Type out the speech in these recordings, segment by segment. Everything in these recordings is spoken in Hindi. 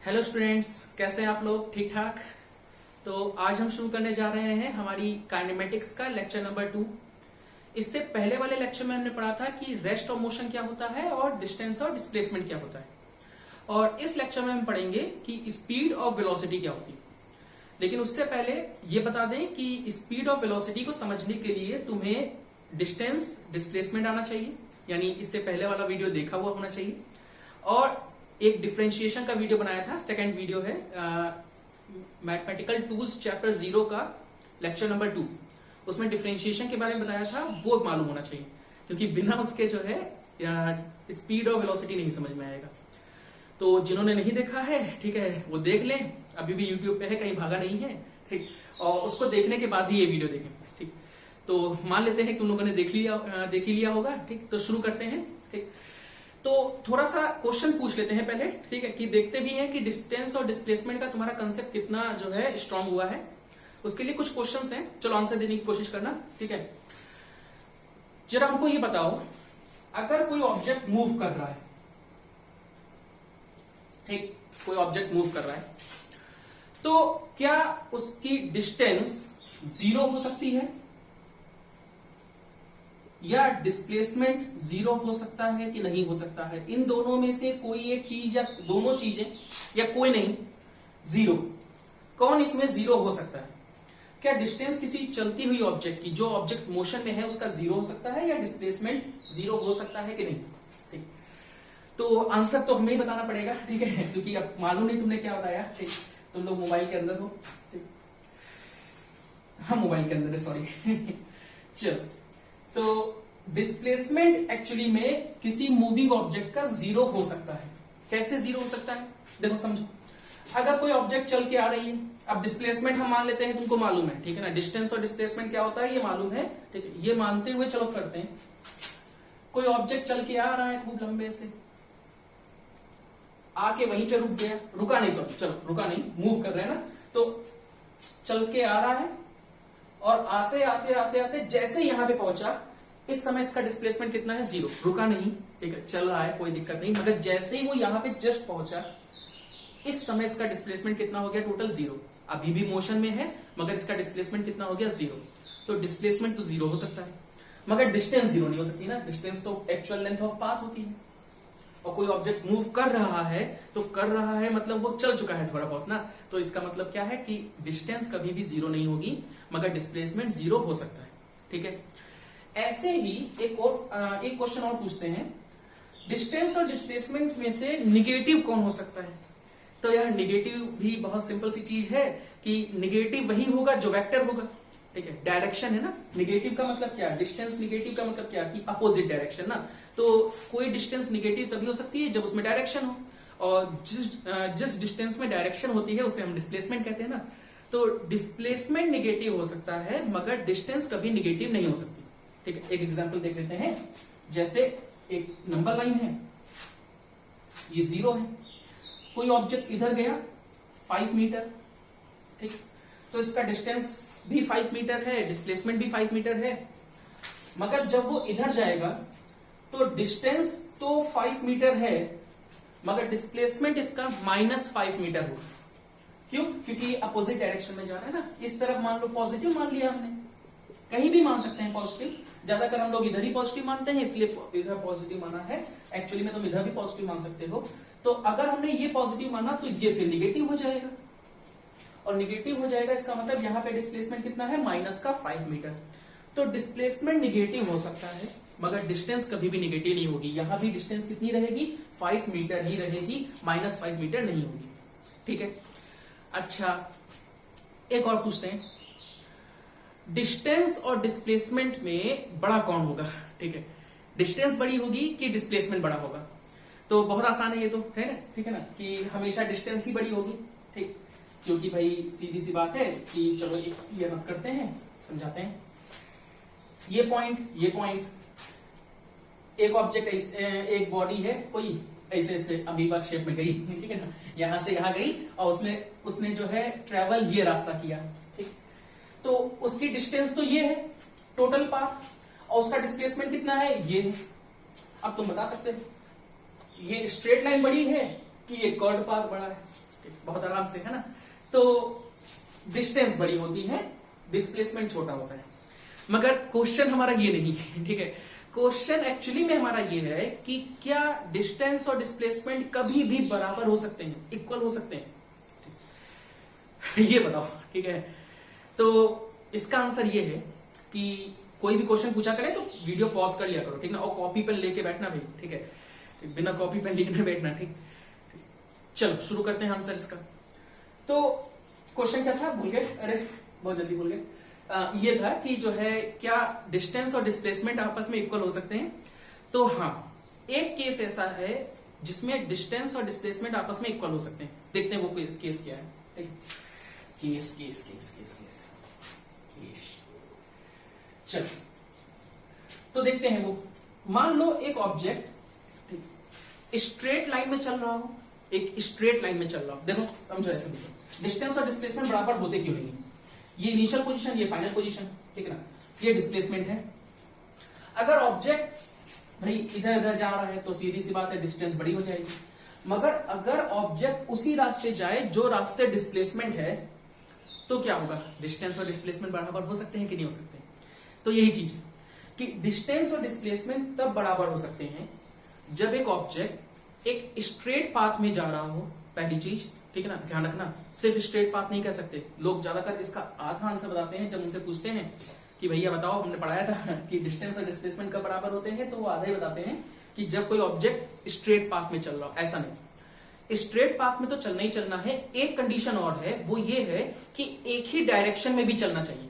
हेलो स्टूडेंट्स, कैसे हैं आप लोग? ठीक ठाक। तो आज हम शुरू करने जा रहे हैं हमारी काइनेमेटिक्स का लेक्चर नंबर 2। इससे पहले वाले लेक्चर में हमने पढ़ा था कि रेस्ट ऑफ मोशन क्या होता है और डिस्टेंस और डिस्प्लेसमेंट क्या होता है। और इस लेक्चर में हम पढ़ेंगे कि स्पीड और वेलोसिटी क्या होती है। लेकिन उससे पहले ये बता दें कि स्पीड और वेलोसिटी को समझने के लिए तुम्हें डिस्टेंस डिस्प्लेसमेंट आना चाहिए, यानी इससे पहले वाला वीडियो देखा हुआ होना चाहिए। और एक डिफरेंशिएशन का वीडियो बनाया था, सेकंड वीडियो है मैथमेटिकल टूल्स चैप्टर 0 का लेक्चर नंबर 2। उसमें डिफरेंशिएशन के बारे में बताया था, वो मालूम होना चाहिए, क्योंकि बिना उसके जो है स्पीड और वेलोसिटी नहीं समझ में आएगा। तो जिन्होंने नहीं देखा है, ठीक है, वो देख लें, अभी भी यूट्यूब पे है, कहीं भागा नहीं है, ठीक। और उसको देखने के बाद ही ये वीडियो देखें, ठीक। तो मान लेते हैं तुम लोगों ने देख ही लिया होगा, ठीक। तो शुरू करते हैं, ठीक। तो थोड़ा सा क्वेश्चन पूछ लेते हैं पहले, ठीक है, कि देखते भी हैं कि डिस्टेंस और डिस्प्लेसमेंट का तुम्हारा कंसेप्ट कितना जो है स्ट्रांग हुआ है। उसके लिए कुछ क्वेश्चंस हैं, चलो आंसर देने की कोशिश करना, ठीक है। जरा हमको ये बताओ, अगर कोई ऑब्जेक्ट मूव कर रहा है, ठीक, कोई ऑब्जेक्ट मूव कर रहा है, तो क्या उसकी डिस्टेंस 0 हो सकती है या डिस्प्लेसमेंट 0 हो सकता है कि नहीं हो सकता है? इन दोनों में से कोई एक चीज या दोनों चीजें या कोई नहीं, 0। कौन इसमें 0 हो सकता है? क्या डिस्टेंस किसी चलती हुई ऑब्जेक्ट की, जो ऑब्जेक्ट मोशन में है, उसका 0 हो सकता है या डिस्प्लेसमेंट 0 हो सकता है कि नहीं? ठीक, तो आंसर तो हमें ही बताना पड़ेगा, ठीक है, क्योंकि अब मालूम नहीं तुमने क्या बताया, ठीक। तुम लोग मोबाइल के अंदर हो, ठीक, हाँ मोबाइल के अंदर है, सॉरी। चलो, तो डिस्प्लेसमेंट एक्चुअली में किसी मूविंग ऑब्जेक्ट का 0 हो सकता है। कैसे 0 हो सकता है? देखो समझो, अगर कोई ऑब्जेक्ट चल के आ रही है, अब डिस्प्लेसमेंट हम मान लेते हैं, तुमको मालूम है, ठीक है ना, डिस्टेंस और डिस्प्लेसमेंट क्या होता है ये मालूम है, ठीक है। ये मानते हुए चलो करते हैं, कोई ऑब्जेक्ट चल के आ रहा है खूब लंबे से, आके वहीं पे रुक गया, रुका नहीं, सॉरी, चलो रुका नहीं, मूव कर रहे हैं ना, तो चल के आ रहा है और आते आते आते आते जैसे यहां पे पहुंचा, इस समय इसका डिस्प्लेसमेंट कितना है? 0। रुका नहीं, ठीक है, चल रहा है, कोई दिक्कत नहीं, मगर जैसे ही वो यहां पे जस्ट पहुंचा, इस समय इसका डिस्प्लेसमेंट कितना हो गया? टोटल 0। अभी भी मोशन में है, मगर इसका डिस्प्लेसमेंट कितना हो गया? 0। तो डिस्प्लेसमेंट तो 0 हो सकता है, मगर डिस्टेंस 0 नहीं हो सकती ना। डिस्टेंस तो एक्चुअल लेंथ ऑफ पाथ होती है, और कोई ऑब्जेक्ट मूव कर रहा है तो कर रहा है मतलब वो चल चुका है थोड़ा बहुत ना, तो इसका मतलब क्या है कि डिस्टेंस कभी भी 0 नहीं होगी, मगर डिस्प्लेसमेंट 0 हो सकता है, ठीक है। ऐसे ही एक क्वेश्चन और पूछते हैं, डिस्टेंस और डिस्प्लेसमेंट में से निगेटिव कौन हो सकता है? तो यार निगेटिव भी बहुत सिंपल सी चीज है कि निगेटिव वही होगा जो वेक्टर होगा, ठीक है, डायरेक्शन है ना। निगेटिव का मतलब क्या? डिस्टेंस निगेटिव का मतलब क्या कि अपोजिट डायरेक्शन ना। तो कोई डिस्टेंस निगेटिव तभी हो सकती है जब उसमें डायरेक्शन हो, और जिस डिस्टेंस में डायरेक्शन होती है उसे हम डिस्प्लेसमेंट कहते हैं ना। तो डिस्प्लेसमेंट निगेटिव हो सकता है, मगर डिस्टेंस कभी निगेटिव नहीं हो सकती, ठीक है। एक एग्जांपल देख लेते हैं, जैसे एक नंबर लाइन है, ये 0 है, कोई ऑब्जेक्ट इधर गया 5 मीटर, ठीक, तो इसका डिस्टेंस भी 5 मीटर है, डिस्प्लेसमेंट भी 5 मीटर है, मगर जब वो इधर जाएगा तो डिस्टेंस तो 5 मीटर है, मगर डिस्प्लेसमेंट इसका -5 मीटर होगा। क्यों? क्योंकि अपोजिट डायरेक्शन में जा रहा है ना। इस तरफ मान लो पॉजिटिव मान लिया हमने, कहीं भी मान सकते हैं पॉजिटिव, ज्यादातर हम लोग इधर ही पॉजिटिव मानते हैं, इसलिए इधर पॉजिटिव माना है। एक्चुअली में तुम इधर भी पॉजिटिव मान सकते हो। तो अगर हमने ये पॉजिटिव माना तो ये फिर निगेटिव हो जाएगा, और निगेटिव हो जाएगा इसका मतलब यहाँ पे डिस्प्लेसमेंट कितना है? -5 मीटर। तो डिस्प्लेसमेंट निगेटिव हो सकता है, मगर डिस्टेंस कभी भी निगेटिव नहीं होगी। यहां भी डिस्टेंस कितनी रहेगी? 5 मीटर ही रहेगी, -5 मीटर नहीं होगी, ठीक है। अच्छा, एक और पूछते हैं, डिस्टेंस और डिस्प्लेसमेंट में बड़ा कौन होगा? ठीक है, डिस्टेंस बड़ी होगी कि डिस्प्लेसमेंट बड़ा होगा? तो बहुत आसान है ये तो, है ना, ठीक है ना, कि हमेशा डिस्टेंस ही बड़ी होगी, ठीक, क्योंकि भाई सीधी सी बात है कि चलो ये रब करते हैं, समझाते हैं। ये पॉइंट, एक ऑब्जेक्ट, एक बॉडी है कोई, ऐसे ऐसे अमीबा शेप में गई, ठीक है ना, यहां से यहां गई, और उसने जो है ट्रेवल ये रास्ता किया, ठीक, तो उसकी डिस्टेंस तो ये है टोटल पाथ, और उसका डिस्प्लेसमेंट कितना है? ये है। अब तुम बता सकते हो ये स्ट्रेट लाइन बड़ी है कि ये कर्व पाथ बड़ा है, बहुत आराम से, है ना। तो डिस्टेंस बड़ी होती है, डिस्प्लेसमेंट छोटा होता है। मगर क्वेश्चन हमारा ये नहीं है, ठीक है। क्वेश्चन एक्चुअली में हमारा ये है कि क्या डिस्टेंस और डिस्प्लेसमेंट कभी भी बराबर हो सकते हैं, इक्वल हो सकते हैं, ये बताओ, ठीक है। तो इसका आंसर ये है कि कोई भी क्वेश्चन पूछा करे तो वीडियो पॉज कर लिया करो, ठीक ना, और कॉपी पेन लेके बैठना भाई, ठीक है, बिना कॉपी पेन लिखने बैठना, ठीक। चलो शुरू करते हैं आंसर इसका। तो क्वेश्चन क्या था, भूल गए, अरे बहुत जल्दी भूल गए। ये था कि जो है क्या डिस्टेंस और डिस्प्लेसमेंट आपस में इक्वल हो सकते हैं। तो हाँ, एक केस ऐसा है जिसमें डिस्टेंस और डिस्प्लेसमेंट आपस में इक्वल हो सकते हैं। देखते हैं वो केस क्या है, ठीक? Case case case case case case चलो तो देखते हैं वो। मान लो एक ऑब्जेक्ट स्ट्रेट लाइन में चल रहा हो, एक स्ट्रेट लाइन में चल रहा हो। देखो समझो, ऐसे देखो, डिस्टेंस और डिस्प्लेसमेंट बराबर होते क्यों नहीं? ये इनिशियल पोजीशन, ये फाइनल पोजीशन, ठीक है ना, ये डिस्प्लेसमेंट है। अगर ऑब्जेक्ट भाई इधर उधर जा रहा है तो सीधी सी बात है डिस्टेंस बड़ी हो जाएगी। मगर अगर ऑब्जेक्ट उसी रास्ते जाए जो रास्ते डिस्प्लेसमेंट है, तो क्या होगा? डिस्टेंस और डिस्प्लेसमेंट बराबर हो सकते हैं कि नहीं हो सकते? तो यही चीज है कि डिस्टेंस और डिस्प्लेसमेंट तब बराबर हो सकते हैं जब एक ऑब्जेक्ट एक स्ट्रेट पाथ में जा रहा हो, पहली चीज, ठीक है ना, ध्यान रखना। सिर्फ स्ट्रेट पाथ नहीं कह सकते, लोग ज्यादातर इसका आधा आंसर बताते हैं। जब उनसे पूछते हैं कि भैया बताओ, हमने पढ़ाया था कि डिस्टेंस और डिस्प्लेसमेंट कब बराबर होते हैं, तो वो आधा ही बताते हैं कि जब कोई ऑब्जेक्ट स्ट्रेट पाथ में चल रहा हो। ऐसा नहीं, स्ट्रेट पाथ में तो चलना ही चलना है। एक कंडीशन और है, वो ये है कि एक ही डायरेक्शन में भी चलना चाहिए,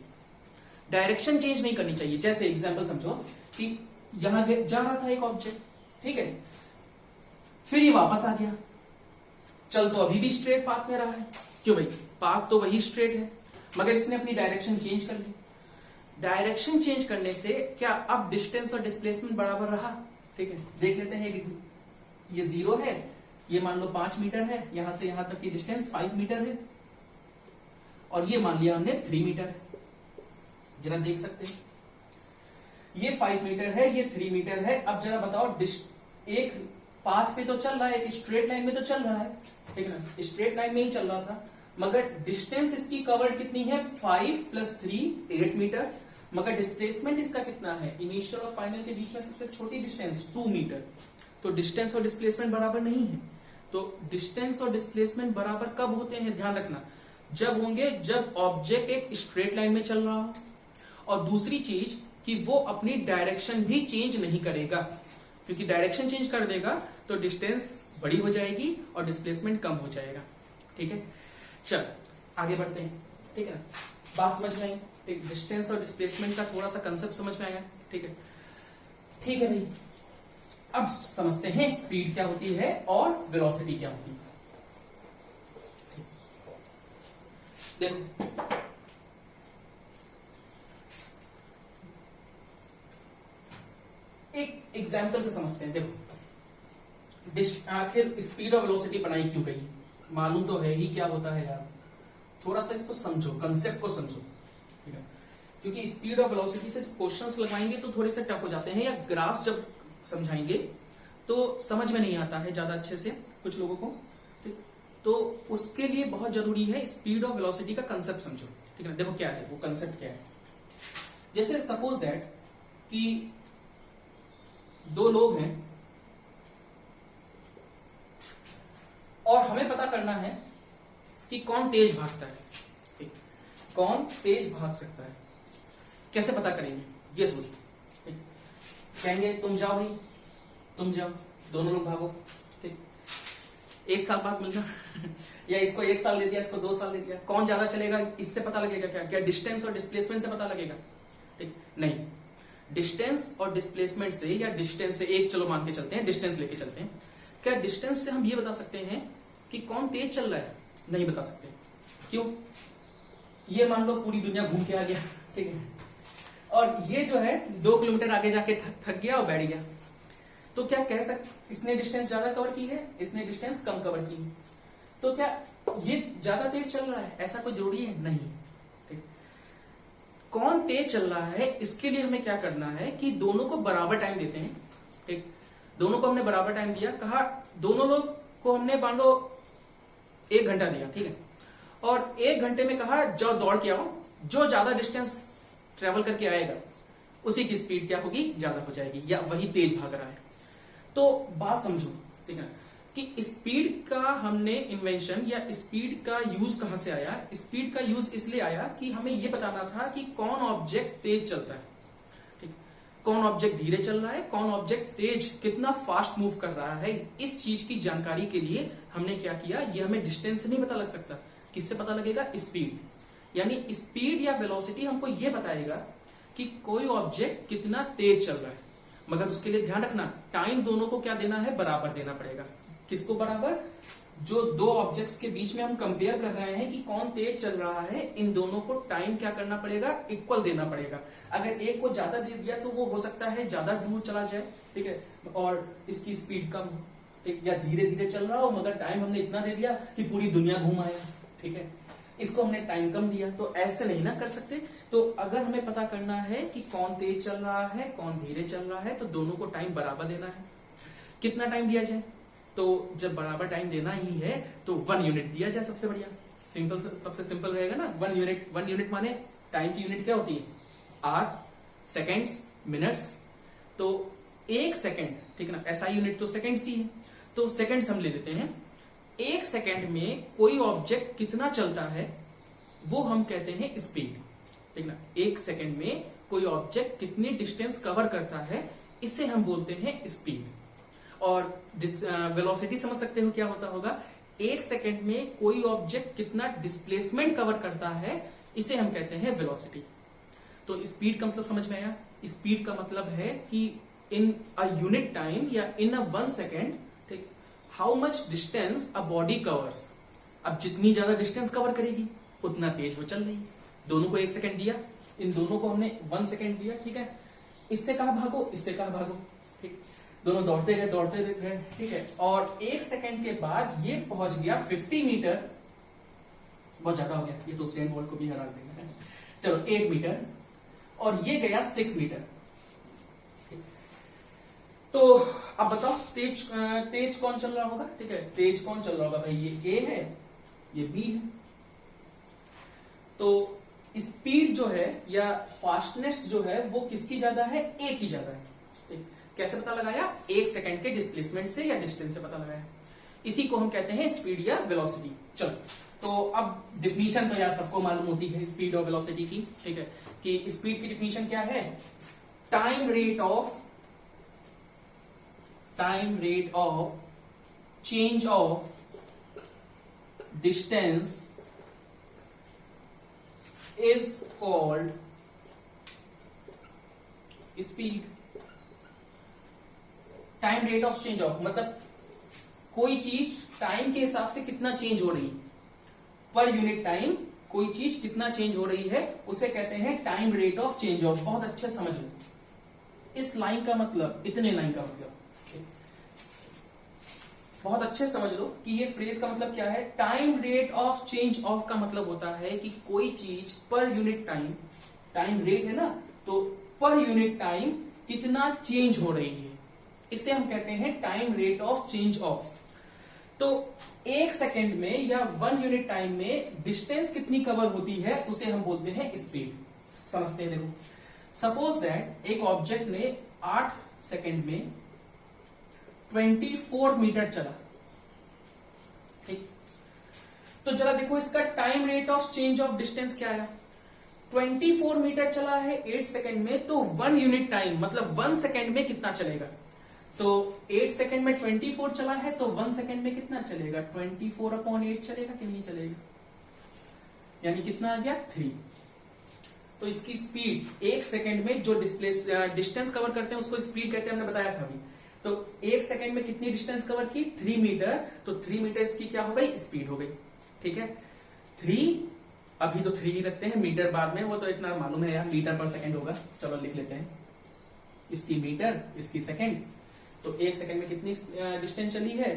डायरेक्शन चेंज नहीं करनी चाहिए। जैसे एग्जांपल समझो कि यहां जा रहा था एक ऑब्जेक्ट, ठीक है, फिर ये वापस आ गया, चल तो अभी भी स्ट्रेट पाथ में रहा है। क्यों भाई? पाथ तो वही स्ट्रेट है, मगर इसने अपनी डायरेक्शन चेंज कर ली। डायरेक्शन चेंज करने से क्या अब डिस्टेंस और डिस्प्लेसमेंट बराबर रहा? ठीक है, देख लेते हैं। ये 0 है, ये मान लो 5 मीटर है, यहां से यहां तक की डिस्टेंस 5 मीटर है, और ये मान लिया हमने 3 मीटर है। जरा देख सकते हैं, ये 5 मीटर है, ये 3 मीटर है। अब जरा बताओ, एक पाथ पे तो चल रहा है, एक स्ट्रेट लाइन में तो चल रहा है, ठीक है ना, स्ट्रेट लाइन में ही चल रहा था, मगर डिस्टेंस इसकी कवर्ड कितनी है? 5 + 3 8 मीटर। मगर डिस्प्लेसमेंट इसका कितना है? इनिशियल और फाइनल के बीच में सबसे छोटी डिस्टेंस 2 मीटर। तो डिस्टेंस और डिस्प्लेसमेंट बराबर नहीं है। तो डिस्टेंस और डिस्प्लेसमेंट बराबर कब होते हैं? ध्यान रखना, जब होंगे जब ऑब्जेक्ट एक स्ट्रेट लाइन में चल रहा हो, और दूसरी चीज कि वो अपनी डायरेक्शन भी चेंज नहीं करेगा, क्योंकि डायरेक्शन चेंज कर देगा तो डिस्टेंस बड़ी हो जाएगी और डिस्प्लेसमेंट कम हो जाएगा। ठीक है, चल आगे बढ़ते हैं, ठीक है ना, बात समझ में आई? ठीक, डिस्टेंस और डिस्प्लेसमेंट का थोड़ा सा कंसेप्ट समझ में आया, ठीक है। ठीक है भाई, अब समझते हैं स्पीड क्या होती है और वेलोसिटी क्या होती है। देखो, एक एग्जाम्पल से समझते हैं। देखो, आखिर स्पीड और वेलोसिटी बनाई क्यों गई? मालूम तो है ही क्या होता है यार, थोड़ा सा इसको समझो, कंसेप्ट को समझो, ठीक है। क्योंकि स्पीड और वेलोसिटी से क्वेश्चंस लगाएंगे तो थोड़े से टफ हो जाते हैं, या ग्राफ जब समझाएंगे तो समझ में नहीं आता है ज्यादा अच्छे से कुछ लोगों को, ठीक। तो उसके लिए बहुत जरूरी है स्पीड और वेलोसिटी का कंसेप्ट समझो, ठीक है। देखो क्या है वो कंसेप्ट, क्या है। जैसे सपोज दैट कि 2 लोग हैं और हमें पता करना है कि कौन तेज भागता है, ठीक? कौन तेज भाग सकता है, कैसे पता करेंगे? ये सोचो, ठीक? कहेंगे तुम जाओ भाई, तुम जाओ, दोनों लोग भागो, ठीक। 1 साल बाद मिलना या इसको 1 साल दे दिया, इसको 2 साल दे दिया, कौन ज्यादा चलेगा इससे पता लगेगा क्या? क्या डिस्टेंस और डिस्प्लेसमेंट से पता लगेगा? ठीक नहीं, डिस्टेंस और डिस्प्लेसमेंट से, या डिस्टेंस से एक, चलो मान के चलते हैं, डिस्टेंस लेके चलते हैं। क्या डिस्टेंस से हम ये बता सकते हैं कि कौन तेज चल रहा है? नहीं बता सकते। क्यों? ये मान लो पूरी दुनिया घूम के आ गया, ठीक है, और ये जो है 2 किलोमीटर आगे जाके थक गया और बैठ गया, तो क्या कह सकते इसने डिस्टेंस ज्यादा कवर की है, इसने डिस्टेंस कम कवर की है, तो क्या ये ज्यादा तेज चल रहा है? ऐसा कोई जरूरी है? नहीं। ठीक, कौन तेज चल रहा है इसके लिए हमें क्या करना है कि दोनों को बराबर टाइम देते हैं, ठीक। दोनों को हमने बराबर टाइम दिया, कहा दोनों लोग को हमने मान लो 1 घंटा दिया, ठीक है, और 1 घंटे में कहा जाओ दौड़ के आओ, जो ज्यादा डिस्टेंस ट्रेवल करके आएगा उसी की स्पीड क्या होगी, ज्यादा हो जाएगी, या वही तेज भाग रहा है। तो बात समझो, ठीक है, कि स्पीड का हमने इन्वेंशन या स्पीड का यूज कहां से आया। स्पीड का यूज इसलिए आया कि हमें यह बताना था कि कौन ऑब्जेक्ट तेज चलता है, ठीक, कौन ऑब्जेक्ट धीरे चल रहा है, कौन ऑब्जेक्ट तेज कितना फास्ट मूव कर रहा है। इस चीज की जानकारी के लिए हमने क्या किया, ये हमें डिस्टेंस से नहीं पता लग सकता, किससे पता लगेगा, स्पीड। यानी स्पीड या वेलोसिटी हमको यह बताएगा कि कोई ऑब्जेक्ट कितना तेज चल रहा है, मगर उसके लिए ध्यान रखना टाइम दोनों को क्या देना है, बराबर देना पड़ेगा। किसको बराबर, जो दो ऑब्जेक्ट्स के बीच में हम कंपेयर कर रहे हैं कि कौन तेज चल रहा है, इन दोनों को टाइम क्या करना पड़ेगा, इक्वल देना पड़ेगा। अगर एक को ज्यादा दे दिया तो वो हो सकता है ज्यादा दूर चला जाए, ठीक है, और इसकी स्पीड कम हो, ठीक, या धीरे धीरे चल रहा हो मगर टाइम हमने इतना दे दिया कि पूरी दुनिया घूम आए, ठीक है, इसको हमने टाइम कम दिया। तो ऐसे नहीं ना कर सकते। तो अगर हमें पता करना है कि कौन तेज चल रहा है कौन धीरे चल रहा है, तो दोनों को टाइम बराबर देना है। कितना टाइम दिया जाए, तो जब बराबर टाइम देना ही है तो 1 यूनिट दिया जाए, सबसे बढ़िया, सिंपल, सबसे सिंपल रहेगा ना। 1 यूनिट, 1 यूनिट माने टाइम की यूनिट क्या होती है, आवर, सेकेंड्स, मिनट्स। तो 1 सेकेंड, ठीक है ना, ऐसा यूनिट तो सेकेंड्स ही है, तो सेकेंड्स हम ले लेते हैं। 1 सेकेंड में कोई ऑब्जेक्ट कितना चलता है वो हम कहते हैं स्पीड, ठीक ना। 1 सेकेंड में कोई ऑब्जेक्ट कितनी डिस्टेंस कवर करता है, इसे हम बोलते हैं स्पीड। और वेलोसिटी समझ सकते हो क्या होता होगा, 1 सेकेंड में कोई ऑब्जेक्ट कितना डिस्प्लेसमेंट कवर करता है, इसे हम कहते हैं वेलोसिटी। तो स्पीड का मतलब समझ में आया। स्पीड का मतलब है कि इन अ यूनिट टाइम या इन अ 1 सेकेंड, ठीक, how much distance a body covers. अब जितनी ज्यादा डिस्टेंस कवर करेगी उतना तेज वो चल रही। दोनों को 1 सेकेंड दिया, इन दोनों को हमने 1 सेकेंड दिया, ठीक है, इससे कहा भागो, इससे कहा भागो, ठीक, दोनों दौड़ते गए, ठीक है, और 1 सेकेंड के बाद ये पहुंच गया 50 मीटर, बहुत ज्यादा हो गया, ये तो उसेन बोल्ट को भी हरा देगा, चलो 8 मीटर, और ये गया 6 मीटर। तो अब बताओ तेज कौन चल रहा होगा, ठीक है, तेज कौन चल रहा होगा भाई, ये ए है, ये बी है। तो स्पीड जो है या फास्टनेस जो है वो किसकी ज्यादा है, ए की ज्यादा है, ठीक। कैसे पता लगाया, 1 सेकेंड के डिस्प्लेसमेंट से या डिस्टेंस से पता लगाया। इसी को हम कहते हैं स्पीड या वेलोसिटी। चलो, तो अब डिफिनीशन तो यार सबको मालूम होती है स्पीड और वेलोसिटी की, ठीक है, कि स्पीड की डिफिनीशन क्या है, time rate of change of distance is called speed। Time rate of change of मतलब कोई चीज टाइम के हिसाब से कितना चेंज हो रही है, पर यूनिट टाइम कोई चीज कितना चेंज हो रही है उसे कहते हैं time rate of change of. बहुत अच्छे समझ लो इस लाइन का मतलब, इतने लाइन का मतलब, बहुत अच्छे समझ लो कि ये फ्रेज का मतलब क्या है। Time rate of change of का मतलब होता है कि कोई चीज per unit time, time rate है ना, तो पर यूनिट टाइम कितना चेंज हो रही है, इसे हम कहते हैं time rate of change of. तो 1 सेकेंड में या 1 यूनिट टाइम में डिस्टेंस कितनी कवर होती है उसे हम बोलते हैं स्पीड। समझते हैं, देखो सपोज दैट एक ऑब्जेक्ट ने 8 सेकेंड में 24 मीटर चला, ठीक। तो जरा देखो इसका time rate of change of distance क्या आया, 24 मीटर चला है 8 सेकेंड में, तो 1 यूनिट टाइम मतलब 1 सेकेंड में कितना चलेगा। तो 8 सेकेंड में 24 चला है तो 1 सेकेंड में कितना चलेगा, 24/8 चलेगा कि नहीं चलेगा, यानी कितना आ गया 3। तो इसकी स्पीड 1 सेकेंड में जो डिस्टेंस कवर करते हैं उसको स्पीड कहते हैं, हमने बताया था अभी। तो 1 सेकेंड में कितनी डिस्टेंस कवर की, 3 मीटर, तो 3 मीटर इसकी क्या हो गई, स्पीड हो गई, ठीक है। 3, अभी तो 3 ही रखते हैं, मीटर बाद में, वो तो इतना मालूम है यार, मीटर पर सेकेंड होगा, चलो लिख लेते हैं, इसकी मीटर इसकी सेकेंड। तो 1 सेकेंड में कितनी डिस्टेंस चली है,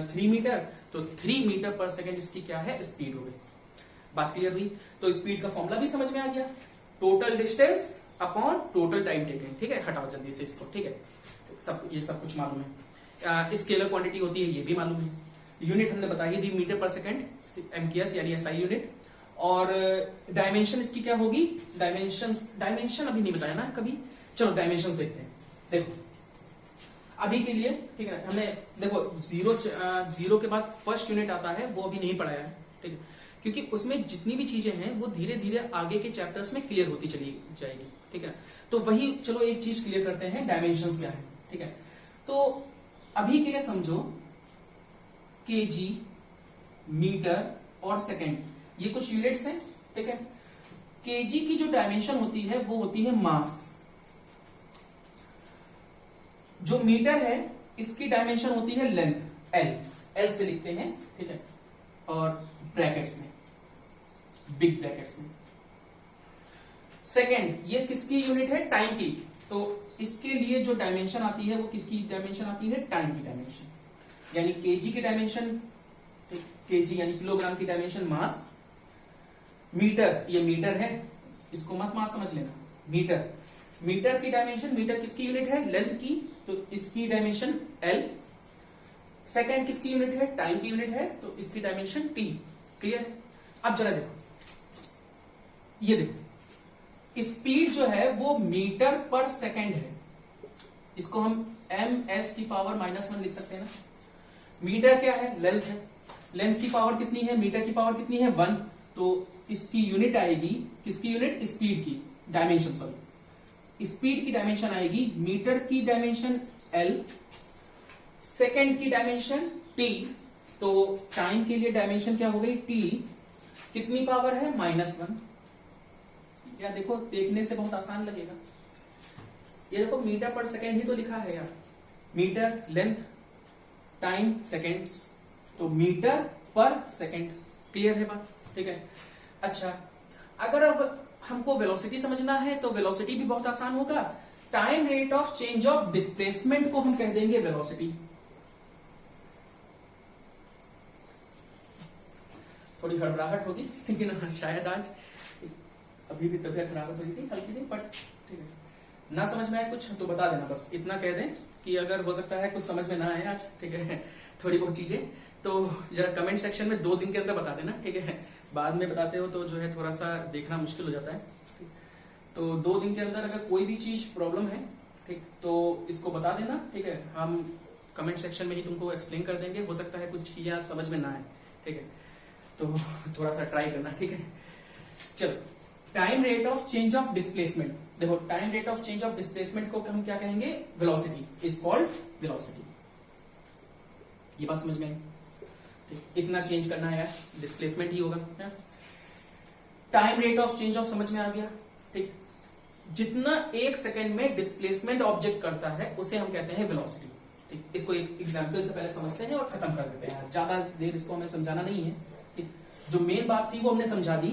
3 मीटर, तो 3 मीटर पर सेकेंड इसकी क्या है, स्पीड हो गई। बात क्लियर हुई। तो स्पीड का फॉर्मूला भी समझ में आ गया, total distance upon total time taken, ठीक है। हटाओ जल्दी से इसको, ठीक है, ये सब कुछ मालूम है। स्केलर क्वांटिटी होती है ये भी मालूम है। यूनिट हमने बता ही दी, मीटर पर सेकेंड, MKS यानी SI यूनिट। और डायमेंशन इसकी क्या होगी, डायमेंशन अभी नहीं बताया ना कभी, चलो डायमेंशन देखते हैं। देखो अभी के लिए, ठीक है, हमने देखो जीरो के बाद फर्स्ट यूनिट आता है, वो अभी नहीं पढ़ाया है, ठीक है, क्योंकि उसमें जितनी भी चीजें हैं वो धीरे धीरे आगे के चैप्टर्स में क्लियर होती चली जाएगी, ठीक है। तो वही चलो एक चीज क्लियर करते हैं, डायमेंशंस क्या है, ठीक है। तो अभी के लिए समझो केजी, मीटर और सेकेंड, ये कुछ यूनिट्स हैं, ठीक है। केजी की जो डायमेंशन होती है वो होती है मास। जो मीटर है इसकी डायमेंशन होती है लेंथ, एल से लिखते हैं, ठीक है, और ब्रैकेट्स में, बिग ब्रैकेट्स में। सेकेंड, ये किसकी यूनिट है, टाइम की, तो इसके लिए जो डायमेंशन आती है वो किसकी डायमेंशन आती है, टाइम की डायमेंशन, यानी केजी की डायमेंशन, केजी यानी किलोग्राम की डायमेंशन मास। मीटर, ये मीटर है, इसको मत मास समझ लेना, मीटर की डायमेंशन, मीटर किसकी यूनिट है, लेंथ की, तो इसकी डायमेंशन एल। सेकेंड किसकी यूनिट है, टाइम की यूनिट है, तो इसकी डायमेंशन टी। क्लियर। अब जरा देखो, ये देखो स्पीड जो है वो मीटर पर सेकेंड है, इसको हम ms की पावर -1 लिख सकते हैं ना। मीटर क्या है, लेंथ है, लेंथ की पावर कितनी है, मीटर की पावर कितनी है, 1, तो इसकी यूनिट आएगी, किसकी यूनिट, स्पीड की डायमेंशन, सॉरी स्पीड की डायमेंशन आएगी, मीटर की डायमेंशन l, सेकेंड की डायमेंशन t, तो टाइम के लिए डायमेंशन क्या हो गई, t, कितनी पावर है, -1। यार देखो देखने से बहुत आसान लगेगा, ये देखो मीटर पर सेकेंड ही तो लिखा है यार, मीटर लेंथ, टाइम सेकेंड्स, तो मीटर पर सेकेंड। क्लियर है बात, ठीक है। अच्छा, अगर अब हमको वेलोसिटी समझना है तो वेलोसिटी भी बहुत आसान होगा, time rate of change of displacement को हम कह देंगे वेलोसिटी। थोड़ी हड़बड़ाहट होगी, ठीक है ना, शायद आज अभी भी तबीयत खराब है थोड़ी सी, हल्की सी, बट ठीक है। ना समझ में आए कुछ तो बता देना, बस इतना कह दें कि अगर हो सकता है कुछ समझ में ना आए आज, ठीक है, थोड़ी बहुत चीजें, तो जरा कमेंट सेक्शन में 2 दिन के अंदर बता देना, ठीक है। बाद में बताते हो तो जो है थोड़ा सा देखना मुश्किल हो जाता है, तो 2 दिन के अंदर अगर कोई भी चीज प्रॉब्लम है, ठीक, तो इसको बता देना, ठीक है, हम कमेंट सेक्शन में ही तुमको एक्सप्लेन कर देंगे। हो सकता है कुछ चीजें समझ में ना आए, ठीक है, तो थोड़ा सा ट्राई करना, ठीक है। चलो, time rate of change of displacement, देखो time rate of change of displacement को हम क्या कहेंगे, वेलोसिटी, इज कॉल्ड वेलोसिटी। ये बात समझ में आई, ठीक, इतना चेंज करना है यार, डिस्प्लेसमेंट ही होगा। Time rate of change of समझ में आ गया, ठीक, जितना 1 सेकेंड में डिस्प्लेसमेंट ऑब्जेक्ट करता है उसे हम कहते हैं वेलोसिटी, ठीक। इसको एक एग्जांपल से पहले समझते हैं और खत्म कर देते हैं, ज्यादा देर इसको हमें समझाना नहीं है, ठीक। जो मेन बात थी वो हमने समझा दी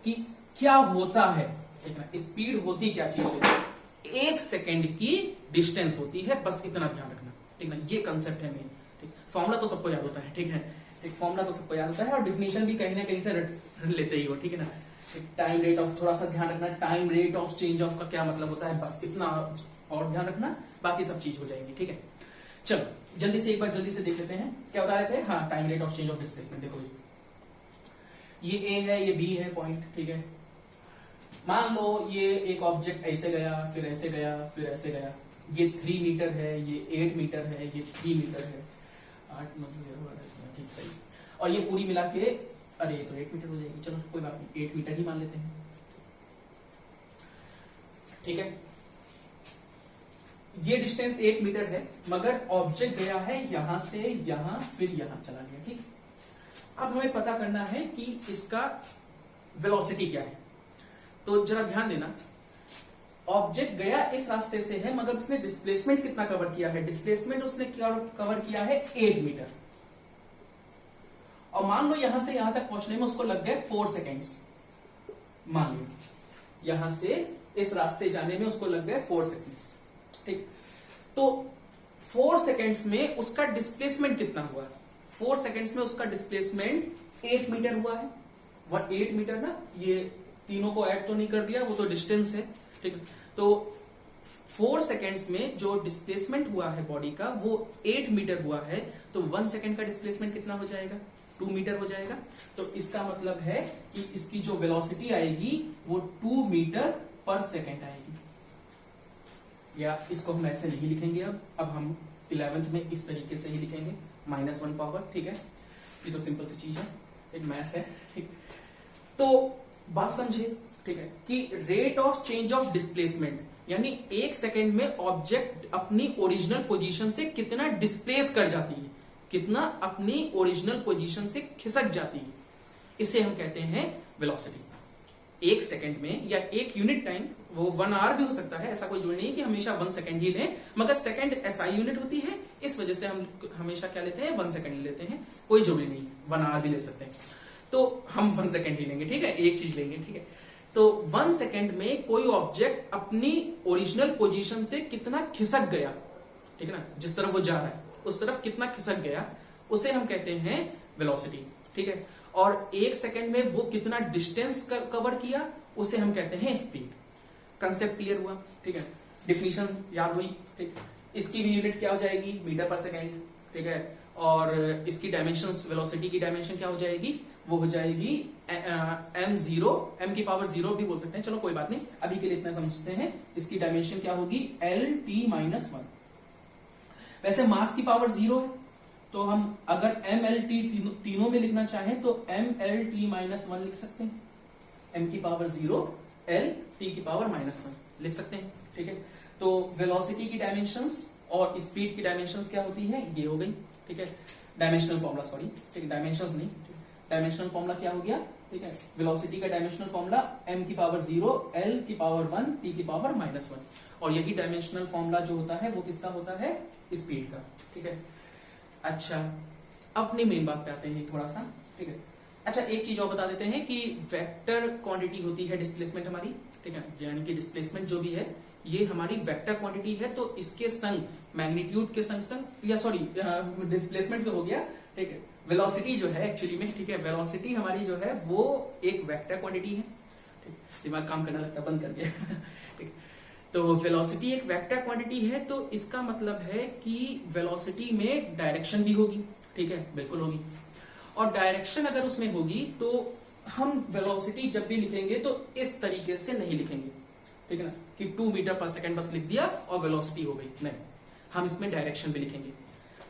कि क्या होता है, ठीक है, स्पीड होती क्या चीज है, 1 सेकेंड की डिस्टेंस होती है, बस इतना ध्यान रखना, ठीक ना, ये कंसेप्ट है मेन, ठीक। फॉर्मूला तो सबको याद होता है, ठीक है, एक फॉर्मूला तो सबको याद होता है, और डिफिनेशन भी कहीं ना कहीं से रट लेते ही हो, ठीक है ना। टाइम रेट ऑफ, थोड़ा सा ध्यान रखना, time rate of change of का क्या मतलब होता है, बस इतना और ध्यान रखना, बाकी सब चीज हो जाएगी, ठीक है। चलो जल्दी से एक बार जल्दी से देख लेते हैं, क्या बता रहे थे, हाँ, time rate of change of displacement. देखो ये ए है, ये बी है पॉइंट, ठीक है। मान लो ये एक ऑब्जेक्ट ऐसे गया, फिर ऐसे गया, फिर ऐसे गया, ये 3 मीटर है, ये 8 मीटर है, ये 3 मीटर है, 8 मतलब, ठीक, सही, और ये पूरी मिला के, अरे ये तो 8 मीटर हो जाएगी, चलो कोई बात नहीं, 8 मीटर ही मान लेते हैं, ठीक है। ये डिस्टेंस 8 मीटर है, मगर ऑब्जेक्ट गया है यहां से यहां, फिर यहां चला गया, ठीक। अब हमें पता करना है कि इसका वेलोसिटी क्या है, तो जरा ध्यान देना, ऑब्जेक्ट गया इस रास्ते से है, मगर उसने डिस्प्लेसमेंट कितना कवर किया है, डिस्प्लेसमेंट उसने कवर किया है 8 मीटर, और मान लो यहां से यहां तक पहुंचने में उसको लग गए 4 सेकेंड्स, मान लो यहां से इस रास्ते जाने में उसको लग गए 4 सेकेंड्स, ठीक। तो 4 सेकेंड्स में उसका डिस्प्लेसमेंट कितना हुआ, 4 सेकेंड्स में उसका डिस्प्लेसमेंट 8 मीटर हुआ है, 8 मीटर ना, ये तीनों को ऐड तो नहीं कर दिया, वो तो डिस्टेंस है, ठीक है। तो 4 सेकेंड्स में जो डिस्प्लेसमेंट हुआ है बॉडी का वो 8 मीटर हुआ है, तो 1 सेकेंड का डिस्प्लेसमेंट कितना हो जाएगा? 2 मीटर हो जाएगा। तो इसका मतलब है कि इसकी जो वेलोसिटी आएगी वो 2 मीटर पर सेकेंड आएगी। या इसको हम ऐसे नहीं लिखेंगे, अब हम 11th में इस तरीके से ही लिखेंगे, -1 पावर। ठीक है, ये तो सिंपल सी चीज है, एक मैथ्स है। ठीक, तो बात समझे, ठीक है, कि rate of change of displacement यानी 1 सेकेंड में ऑब्जेक्ट अपनी ओरिजिनल पोजीशन से कितना डिस्प्लेस कर जाती है, कितना अपनी ओरिजिनल पोजीशन से खिसक जाती है, इसे हम कहते हैं वेलोसिटी। 1 सेकेंड में या 1 यूनिट टाइम, वो 1 आवर भी हो सकता है, ऐसा कोई जरूरी नहीं कि हमेशा 1 सेकेंड ही लें, मगर सेकेंड ऐसा यूनिट होती है, इस वजह से हम हमेशा क्या लेते हैं? 1 सेकेंड लेते हैं, कोई जरूरी नहीं 1 आवर भी ले सकते हैं, तो हम 1 सेकेंड ही लेंगे। ठीक है, एक चीज लेंगे। ठीक है, तो 1 सेकेंड में कोई ऑब्जेक्ट अपनी ओरिजिनल पोजीशन से कितना खिसक गया, ठीक है ना, जिस तरफ वो जा रहा है उस तरफ कितना खिसक गया, उसे हम कहते हैं वेलोसिटी। ठीक है, और 1 सेकेंड में वो कितना डिस्टेंस कवर किया, उसे हम कहते हैं स्पीड। कंसेप्ट क्लियर हुआ? ठीक है, डिफिनीशन याद हुई? ठीक, इसकी भी यूनिट क्या हो जाएगी? मीटर पर सेकेंड। ठीक है, और इसकी डायमेंशंस, वेलोसिटी की डायमेंशन क्या हो जाएगी? वो हो जाएगी m0, m की पावर 0 भी बोल सकते हैं, चलो कोई बात नहीं, अभी के लिए इतना समझते हैं। इसकी डायमेंशन क्या होगी? LT-1। वैसे मास की पावर 0 है, तो हम अगर MLT तीनों में लिखना चाहें तो MLT-1 लिख सकते हैं। m की पावर 0, L, T की पावर -1 लिख सकते हैं। ठीक है, तो वेलोसिटी की डायमेंशंस और स्पीड की डायमेंशंस क्या होती है? ये हो गई। ठीक है, डायमेंशनल फॉर्मूला, सॉरी, ठीक है, डायमेंशंस नहीं, डायमेंशनल फॉर्मूला क्या हो गया? ठीक है, वेलोसिटी का डायमेंशनल फॉर्मूला m की पावर 0, L की पावर 1, T की पावर -1, और यही डायमेंशनल फॉर्मूला जो होता है वो किसका होता है? स्पीड का। ठीक है, अच्छा, अपनी मेन बात पे आते हैं थोड़ा सा। ठीक है, अच्छा, एक चीज और बता देते हैं कि वेक्टर क्वांटिटी होती है डिस्प्लेसमेंट हमारी। ठीक है, यानी कि डिस्प्लेसमेंट जो भी है ये हमारी वेक्टर क्वांटिटी है, तो इसके संग मैग्नीट्यूड के संग या सॉरी डिस्प्लेसमेंट तो हो गया। ठीक है, वेलोसिटी जो है एक्चुअली में, ठीक है, वेलोसिटी हमारी जो है वो एक वेक्टर क्वांटिटी है। ठीक, दिमाग काम करना लगता बंद करके। ठीक, तो वेलोसिटी एक वेक्टर क्वांटिटी है, तो इसका मतलब है कि वेलोसिटी में डायरेक्शन भी होगी। ठीक है, बिल्कुल होगी, और डायरेक्शन अगर उसमें होगी तो हम वेलोसिटी जब भी लिखेंगे तो इस तरीके से नहीं लिखेंगे। ठीक है ना, कि 2 मीटर पर सेकेंड बस लिख दिया और वेलोसिटी हो गई, नहीं, हम इसमें डायरेक्शन भी लिखेंगे।